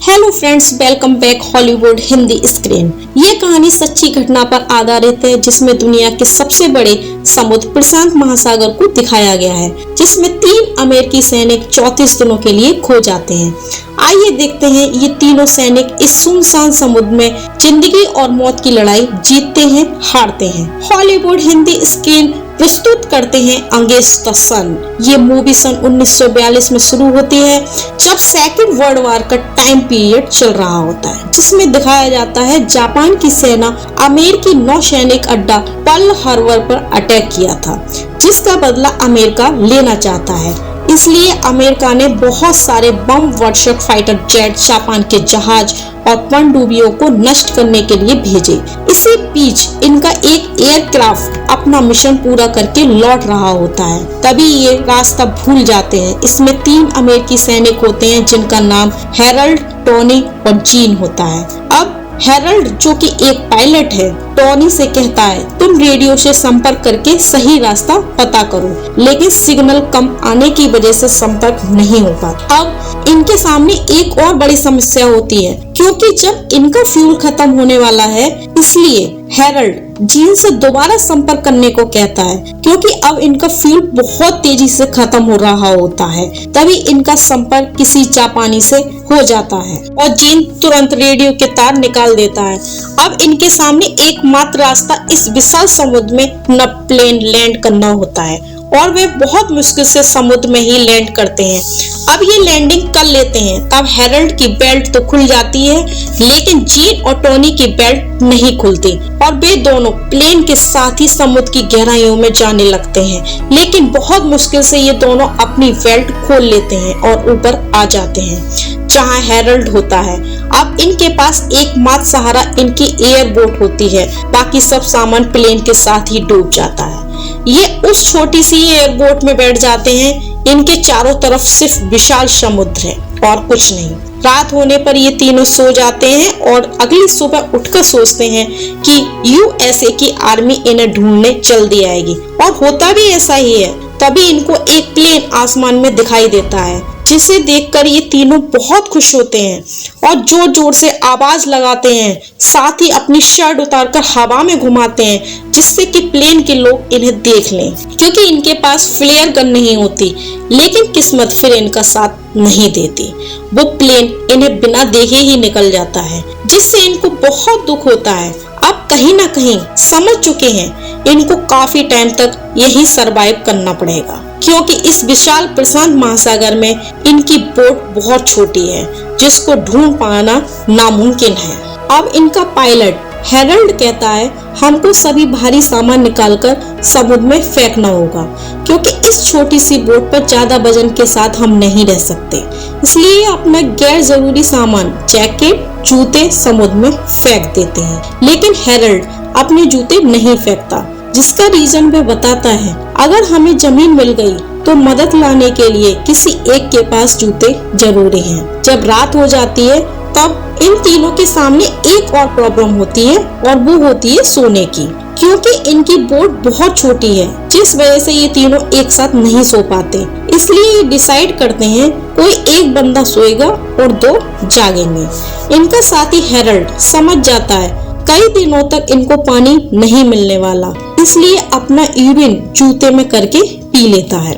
Hello friends, welcome back Hollywood Hindi screen. ये कहानी सच्ची घटना पर आधारित है जिसमें दुनिया के सबसे बड़े समुद्र प्रशांत महासागर को दिखाया गया है, जिसमें 3 अमेरिकी सैनिक 34 दिनों के लिए खो जाते हैं। आइए देखते हैं ये तीनों सैनिक इस सुनसान समुद्र में जिंदगी और मौत की लड़ाई जीतते हैं, हारते हैं। हॉलीवुड हिंदी स्क्रीन प्रस्तुत करते हैं अगेंस्ट द सन। ये मूवी सन 1942 में शुरू होती है, जब सेकेंड वर्ल्ड वॉर का टाइम पीरियड चल रहा होता है, जिसमें दिखाया जाता है जापान की सेना अमेरिकी नौसैनिक अड्डा पर्ल हार्बर पर अटैक किया था, जिसका बदला अमेरिका लेना चाहता है। इसलिए अमेरिका ने बहुत सारे बम वर्षक फाइटर जेट जापान के जहाज और पनडुब्बियों को नष्ट करने के लिए भेजे। इसी बीच इनका एक एयरक्राफ्ट अपना मिशन पूरा करके लौट रहा होता है। तभी ये रास्ता भूल जाते हैं। इसमें 3 अमेरिकी सैनिक होते हैं जिनका नाम हैरल्ड, टोनी और जीन होता है। अब हैरल्ड, जो कि एक पायलट है, टोनी से कहता है तुम रेडियो से संपर्क करके सही रास्ता पता करो, लेकिन सिग्नल कम आने की वजह से संपर्क नहीं हो पाता। अब इनके सामने एक और बड़ी समस्या होती है, क्योंकि जब इनका फ्यूल खत्म होने वाला है, इसलिए हैरल्ड जीन से दोबारा संपर्क करने को कहता है, क्योंकि अब इनका फ्यूल बहुत तेजी से खत्म हो रहा होता है। तभी इनका संपर्क किसी जापानी से हो जाता है और जीन तुरंत रेडियो के तार निकाल देता है। अब इनके सामने एकमात्र रास्ता इस विशाल समुद्र में न प्लेन लैंड करना होता है, और वे बहुत मुश्किल से समुद्र में ही लैंड करते हैं। अब ये लैंडिंग कर लेते हैं, तब हैरल्ड की बेल्ट तो खुल जाती है, लेकिन जीन और टोनी की बेल्ट नहीं खुलती और वे दोनों प्लेन के साथ ही समुद्र की गहराइयों में जाने लगते हैं। लेकिन बहुत मुश्किल से ये दोनों अपनी बेल्ट खोल लेते हैं और ऊपर आ जाते हैं जहां हैरल्ड होता है। अब इनके पास एकमात्र सहारा इनकी एयर बोट होती है, बाकी सब सामान प्लेन के साथ ही डूब जाता है। ये उस छोटी सी एयर बोट में बैठ जाते हैं। इनके चारों तरफ सिर्फ विशाल समुद्र है और कुछ नहीं। रात होने पर ये तीनों सो जाते हैं और अगली सुबह उठकर सोचते हैं कि यूएसए की आर्मी इन्हें ढूंढने जल्दी आएगी, और होता भी ऐसा ही है। तभी इनको एक प्लेन आसमान में दिखाई देता है, जिसे देखकर ये तीनों बहुत खुश होते हैं और जोर जोर से आवाज लगाते हैं। साथ ही अपनी शर्ट उतारकर हवा में घुमाते हैं, जिससे कि प्लेन के लोग इन्हें देख लें, क्योंकि इनके पास फ्लेयर गन नहीं होती। लेकिन किस्मत फिर इनका साथ नहीं देती। वो प्लेन इन्हें बिना देखे ही निकल जाता है, जिससे इनको बहुत दुख होता है। अब कहीं ना कहीं समझ चुके हैं इनको काफी टाइम तक यही सरवाइव करना पड़ेगा, क्योंकि इस विशाल प्रशांत महासागर में इनकी बोट बहुत छोटी है, जिसको ढूंढ पाना नामुमकिन है। अब इनका पायलट हैरल्ड कहता है हमको सभी भारी सामान निकालकर समुद्र में फेंकना होगा, क्योंकि इस छोटी सी बोट पर ज्यादा वजन के साथ हम नहीं रह सकते। इसलिए अपना गैर जरूरी सामान, जैकेट, जूते समुद्र में फेंक देते हैं। लेकिन हैरल्ड अपने जूते नहीं फेंकता, जिसका रीजन वह बताता है अगर हमें जमीन मिल गई तो मदद लाने के लिए किसी एक के पास जूते जरूरी हैं। जब रात हो जाती है, तब इन तीनों के सामने एक और प्रॉब्लम होती है, और वो होती है सोने की, क्योंकि इनकी बोट बहुत छोटी है, जिस वजह से ये तीनों एक साथ नहीं सो पाते। इसलिए ये डिसाइड करते हैं कोई एक बंदा सोएगा और 2 जागेंगे। इनका साथी हैरल्ड समझ जाता है कई दिनों तक इनको पानी नहीं मिलने वाला, इसलिए अपना यूरिन जूते में करके पी लेता है।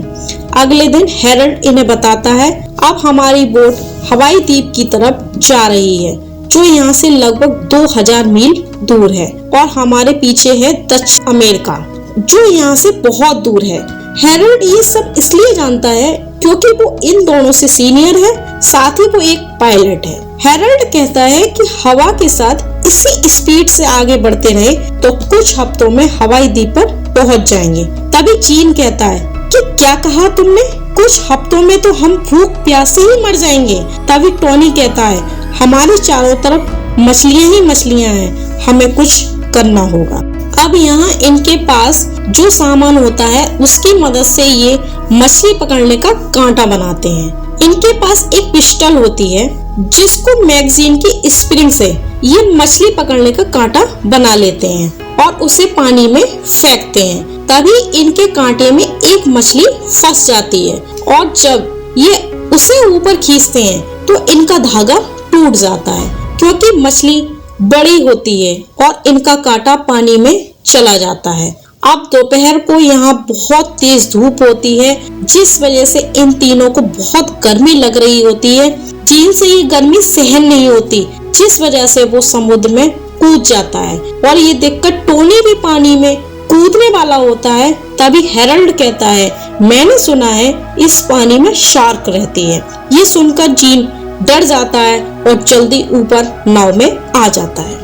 अगले दिन हैरल्ड इन्हें बताता है अब हमारी बोट हवाई द्वीप की तरफ जा रही है, जो यहाँ से लगभग 2000 मील दूर है, और हमारे पीछे है दक्षिण अमेरिका, जो यहाँ से बहुत दूर है। हैरल्ड ये सब इसलिए जानता है क्योंकि वो इन दोनों से सीनियर है, साथ ही वो एक पायलट है। हैरल्ड कहता है कि हवा के साथ इसी स्पीड से आगे बढ़ते रहे तो कुछ हफ्तों में हवाई द्वीप पर पहुंच जाएंगे। तभी जीन कहता है कि क्या कहा तुमने, कुछ हफ्तों में तो हम भूख प्यास से ही मर जाएंगे। तभी टोनी कहता है हमारे चारों तरफ मछलियां ही मछलियां हैं, हमें कुछ करना होगा। अब यहाँ इनके पास जो सामान होता है उसकी मदद से ये मछली पकड़ने का कांटा बनाते हैं। इनके पास एक पिस्टल होती है, जिसको मैगजीन की स्प्रिंग से ये मछली पकड़ने का कांटा बना लेते हैं और उसे पानी में फेंकते हैं। तभी इनके कांटे में एक मछली फंस जाती है, और जब ये उसे ऊपर खींचते हैं तो इनका धागा टूट जाता है, क्योंकि मछली बड़ी होती है और इनका कांटा पानी में चला जाता है। अब दोपहर को यहाँ बहुत तेज धूप होती है, जिस वजह से इन तीनों को बहुत गर्मी लग रही होती है। जीन से ये गर्मी सहन नहीं होती, जिस वजह से वो समुद्र में कूद जाता है और ये देखकर टोनी भी पानी में कूदने वाला होता है। तभी हेरल्ड कहता है, मैंने सुना है इस पानी में शार्क रहती है। ये सुनकर जीन डर जाता है और जल्दी ऊपर नाव में आ जाता है।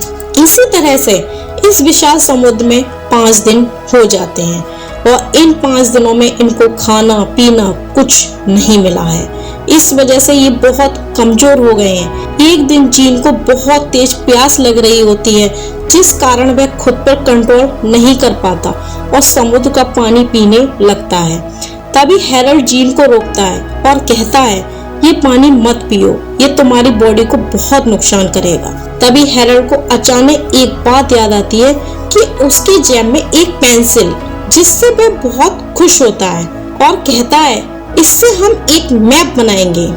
इसी तरह से इस विशाल समुद्र में 5 दिन हो जाते हैं और इन 5 दिनों में इनको खाना पीना कुछ नहीं मिला है। इस वजह से ये बहुत कमजोर हो गए हैं। एक दिन जीन को बहुत तेज प्यास लग रही होती है, जिस कारण वह खुद पर कंट्रोल नहीं कर पाता और समुद्र का पानी पीने लगता है। तभी हेरल्ड जीन को रोकता है और कहता है, ये पानी मत पियो, ये तुम्हारी बॉडी को बहुत नुकसान करेगा। तभी हेरल्ड को अचानक एक बात याद आती है कि उसकी जेब में एक पेंसिल, जिससे वह बहुत खुश होता है और कहता है, इससे हम एक मैप बनाएंगे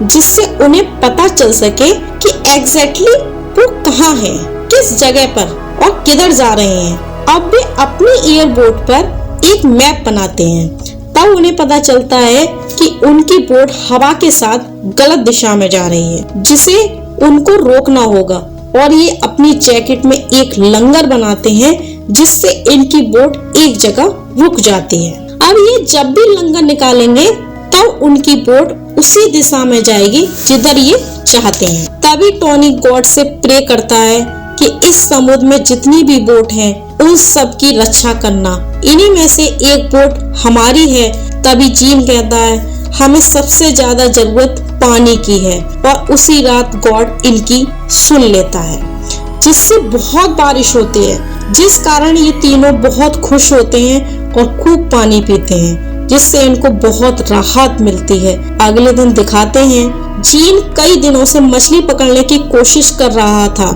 जिससे उन्हें पता चल सके कि एग्जैक्टली वो कहाँ है, किस जगह पर और किधर जा रहे हैं। अब वे अपनी एयरबोट पर एक मैप बनाते हैं। तब उन्हें पता चलता है कि उनकी बोट हवा के साथ गलत दिशा में जा रही है, जिसे उनको रोकना होगा और ये अपनी जैकेट में एक लंगर बनाते हैं, जिससे इनकी बोट एक जगह रुक जाती है। अब ये जब भी लंगर निकालेंगे तब उनकी बोट उसी दिशा में जाएगी जिधर ये चाहते हैं। तभी टोनी गॉड से प्रे करता है कि इस समुद्र में जितनी भी बोट हैं उन सब की रक्षा करना, इन्हीं में से एक बोट हमारी है। तभी जीन कहता है, हमें सबसे ज्यादा जरूरत पानी की है और उसी रात गॉड इनकी सुन लेता है, जिससे बहुत बारिश होती है, जिस कारण ये तीनों बहुत खुश होते हैं और खूब पानी पीते हैं, जिससे इनको बहुत राहत मिलती है। अगले दिन दिखाते हैं जीन कई दिनों से मछली पकड़ने की कोशिश कर रहा था,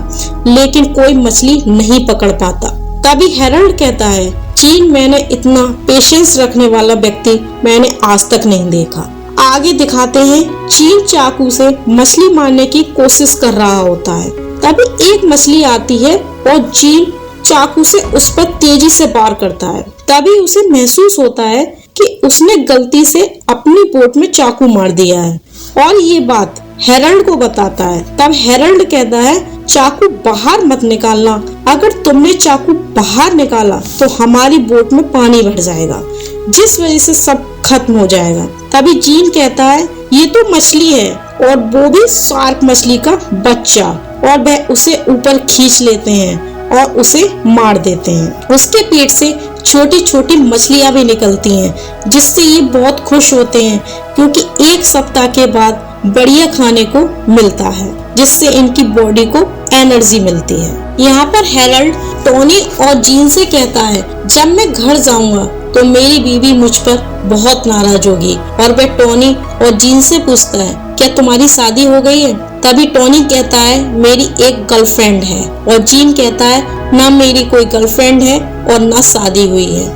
लेकिन कोई मछली नहीं पकड़ पाता। तभी हेरल्ड कहता है, जीन, मैंने इतना पेशेंस रखने वाला व्यक्ति मैंने आज तक नहीं देखा। आगे दिखाते हैं जीन चाकू से मछली मारने की कोशिश कर रहा होता है। तभी एक मछली आती है और जीन चाकू से उस पर तेजी से वार करता है। तभी उसे महसूस होता है कि उसने गलती से अपनी बोट में चाकू मार दिया है और ये बात हेरल्ड को बताता है। तब हेरल्ड कहता है, चाकू बाहर मत निकालना, अगर तुमने चाकू बाहर निकाला तो हमारी बोट में पानी भर जाएगा, जिस वजह से सब खत्म हो जाएगा। तभी जीन कहता है, ये तो मछली है और वो भी शार्क मछली का बच्चा, और वह उसे ऊपर खींच लेते हैं और उसे मार देते हैं। उसके पेट से छोटी छोटी मछलियां भी निकलती हैं, जिससे ये बहुत खुश होते हैं, क्योंकि एक सप्ताह के बाद बढ़िया खाने को मिलता है, जिससे इनकी बॉडी को एनर्जी मिलती है। यहाँ पर हेरल्ड टोनी और जीन से कहता है, जब मैं घर जाऊंगा तो मेरी बीवी मुझ पर बहुत नाराज होगी। और वह टोनी और जीन से पूछता है, क्या तुम्हारी शादी हो गई है? तभी टोनी कहता है, मेरी एक गर्लफ्रेंड है। और जीन कहता है, ना मेरी कोई गर्लफ्रेंड है और ना शादी हुई है।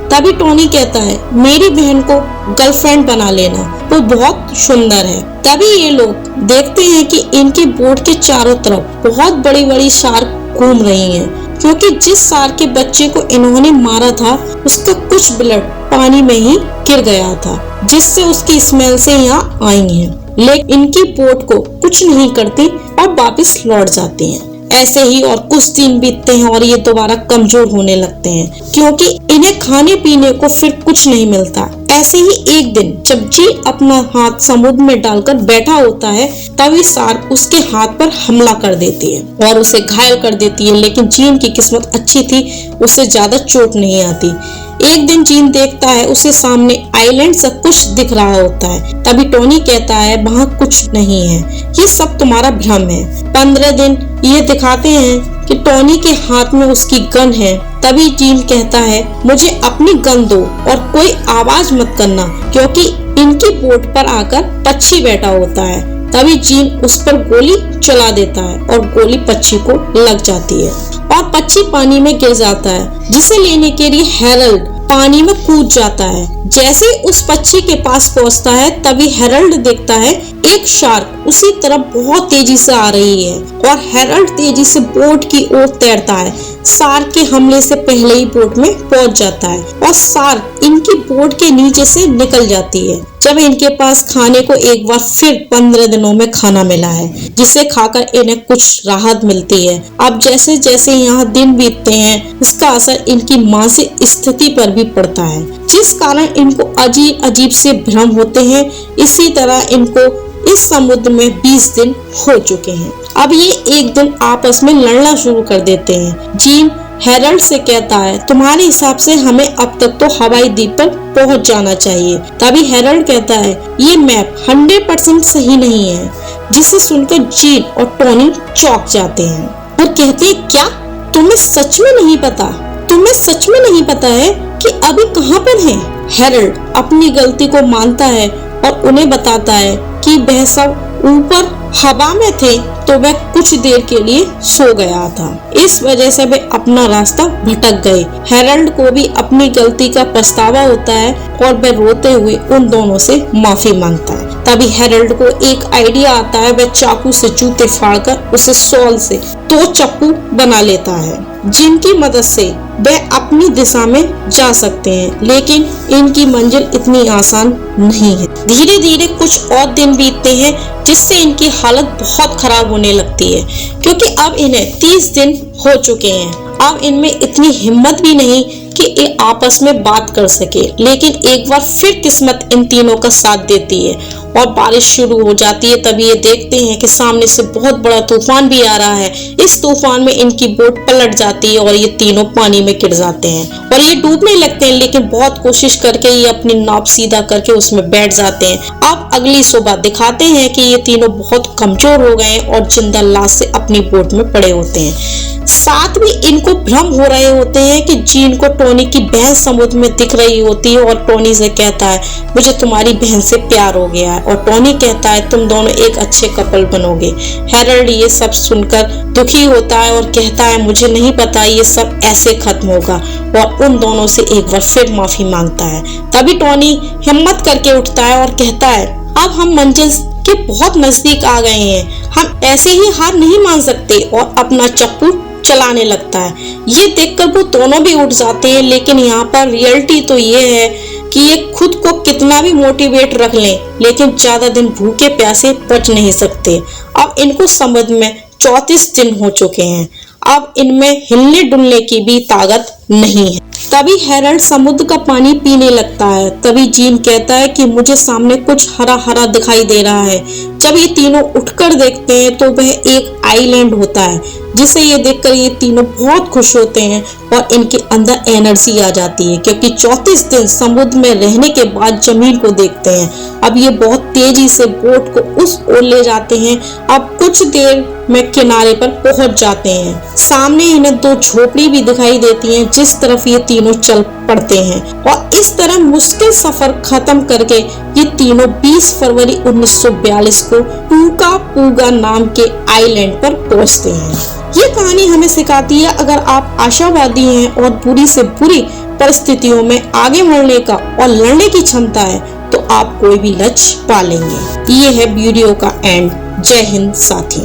तभी टोनी कहता है, मेरी बहन को गर्लफ्रेंड बना लेना, वो बहुत सुंदर है। तभी ये लोग देखते हैं कि इनकी बोट के चारों तरफ बहुत बड़ी बड़ी शार्क घूम रही हैं, क्योंकि जिस शार्क के बच्चे को इन्होंने मारा था उसका कुछ ब्लड पानी में ही गिर गया था, जिससे उसकी स्मेल से यहाँ आई हैं। लेकिन इनकी बोट को कुछ नहीं करती और वापस लौट जाती हैं। ऐसे ही और कुछ दिन बीतते हैं और ये दोबारा कमजोर होने लगते हैं, क्योंकि इन्हें खाने पीने को फिर कुछ नहीं मिलता। ऐसे ही एक दिन जब जीन अपना हाथ समुद्र में डालकर बैठा होता है, तभी शार्क उसके हाथ पर हमला कर देती है और उसे घायल कर देती है। लेकिन जीन की किस्मत अच्छी थी, उसे ज्यादा चोट नहीं आती। एक दिन जीन देखता है उसे सामने आइलैंड सा कुछ दिख रहा होता है। तभी टोनी कहता है, वहाँ कुछ नहीं है, ये सब तुम्हारा भ्रम है। 15 दिन ये दिखाते हैं कि टोनी के हाथ में उसकी गन है। तभी जीन कहता है, मुझे अपनी गन दो और कोई आवाज मत करना, क्योंकि इनकी बोट पर आकर पक्षी बैठा होता है। तभी जीन उस पर गोली चला देता है और गोली पक्षी को लग जाती है और पक्षी पानी में गिर जाता है, जिसे लेने के लिए हेरल्ड पानी में कूद जाता है। जैसे उस पक्षी के पास पहुंचता है तभी हेरल्ड देखता है एक शार्क उसी तरफ बहुत तेजी से आ रही है और हेरल्ड तेजी से बोट की ओर तैरता है। शार्क के हमले से पहले ही बोट में पहुंच जाता है और शार्क इनकी बोट के नीचे से निकल जाती है। जब इनके पास खाने को एक बार फिर 15 दिनों में खाना मिला है, जिसे खाकर इन्हें कुछ राहत मिलती है। अब जैसे जैसे यहाँ दिन बीतते हैं, इसका असर इनकी मानसिक स्थिति पर भी पड़ता है, जिस कारण इनको अजीब अजीब से भ्रम होते हैं। इसी तरह इनको इस समुद्र में 20 दिन हो चुके हैं। अब ये एक दिन आपस में लड़ना शुरू कर देते हैं। जीन हेरल्ड से कहता है, तुम्हारे हिसाब से हमें अब तक तो हवाई द्वीप पर पहुंच जाना चाहिए। तभी हेरल्ड कहता है, ये मैप 100% सही नहीं है। जिसे सुनकर जीन और टोनी चौंक जाते हैं और कहते हैं, क्या तुम्हें सच में नहीं पता? तुम्हें सच में नहीं पता है कि अभी कहाँ पर हैं? हेरल्ड अपनी गलती को मानता है और उन्हें बताता है कि वह सब ऊपर हवा में थे तो वह कुछ देर के लिए सो गया था। इस वजह से वे अपना रास्ता भटक गए। हेरल्ड को भी अपनी गलती का पछतावा होता है और वह रोते हुए उन दोनों से माफी मांगता है। तभी हेरल्ड को एक आइडिया आता है। वह चाकू से जूते फाड़कर उसे सॉल से 2 चप्पू बना लेता है, जिनकी मदद से वह अपनी दिशा में जा सकते हैं। लेकिन इनकी मंजिल इतनी आसान नहीं है। धीरे धीरे कुछ और दिन बीतते हैं, जिससे इनकी हालत बहुत खराब होने लगती है, क्योंकि अब इन्हें 30 दिन हो चुके हैं। अब इनमें इतनी हिम्मत भी नहीं कि ये आपस में बात कर सके। लेकिन एक बार फिर किस्मत इन तीनों का साथ देती है और बारिश शुरू हो जाती है। तभी ये देखते हैं कि सामने से बहुत बड़ा तूफान भी आ रहा है। इस तूफान में इनकी बोट पलट जाती है और ये तीनों पानी में गिर जाते हैं और ये डूबने लगते हैं। लेकिन बहुत कोशिश करके ये अपनी नाव सीधा करके उसमें बैठ जाते हैं। अब अगली सुबह दिखाते हैं कि ये तीनों बहुत कमजोर हो गए और जिंदा लाश से अपनी बोट में पड़े होते हैं। साथ में इनको भ्रम हो रहे होते हैं कि जीन को टोनी की बहन समुद्र में दिख रही होती है और टोनी से कहता है, मुझे तुम्हारी बहन से प्यार हो गया है। और टोनी कहता है, तुम दोनों एक अच्छे कपल बनोगे। हेरल्ड ये सब सुनकर दुखी होता है और कहता है, मुझे नहीं पता ये सब ऐसे खत्म होगा, और उन दोनों से एक बार फिर माफी मांगता है। तभी टोनी हिम्मत करके उठता है और कहता है, अब हम मंजिल के बहुत नजदीक आ गए हैं, हम ऐसे ही हार नहीं मान सकते, और अपना चप्पू चलाने लगता है। ये देखकर वो दोनों भी उठ जाते हैं। लेकिन यहाँ पर रियलिटी तो ये है कि ये खुद को कितना भी मोटिवेट रख लें, लेकिन ज्यादा दिन भूखे प्यासे बच नहीं सकते। अब इनको समुद्र में 34 दिन हो चुके हैं। अब इनमें हिलने डुलने की भी ताकत नहीं है। तभी हेरल्ड समुद्र का पानी पीने लगता है। तभी जीन कहता है कि मुझे सामने कुछ हरा हरा दिखाई दे रहा है। जब ये तीनों उठकर देखते हैं तो वह एक आइलैंड होता है, जिसे ये देखकर ये तीनों बहुत खुश होते हैं और इनके अंदर एनर्जी आ जाती है, क्योंकि 34 दिन समुद्र में रहने के बाद जमीन को देखते हैं। अब ये बहुत तेजी से बोट को उस ओर ले जाते हैं। अब कुछ देर में किनारे पर पहुंच जाते हैं। सामने इन्हें 2 झोपड़ी भी दिखाई देती हैं, जिस तरफ ये तीनों चल पड़ते हैं और इस तरह मुश्किल सफर खत्म करके ये तीनों 20 फरवरी 1942 को पूका पूगा नाम के आइलैंड पर पहुंचते हैं। ये कहानी हमें सिखाती है, अगर आप आशावादी हैं और बुरी से बुरी परिस्थितियों में आगे बढ़ने का और लड़ने की क्षमता है, तो आप कोई भी लक्ष्य पा लेंगे। ये है वीडियो का एंड। जय हिंद साथी।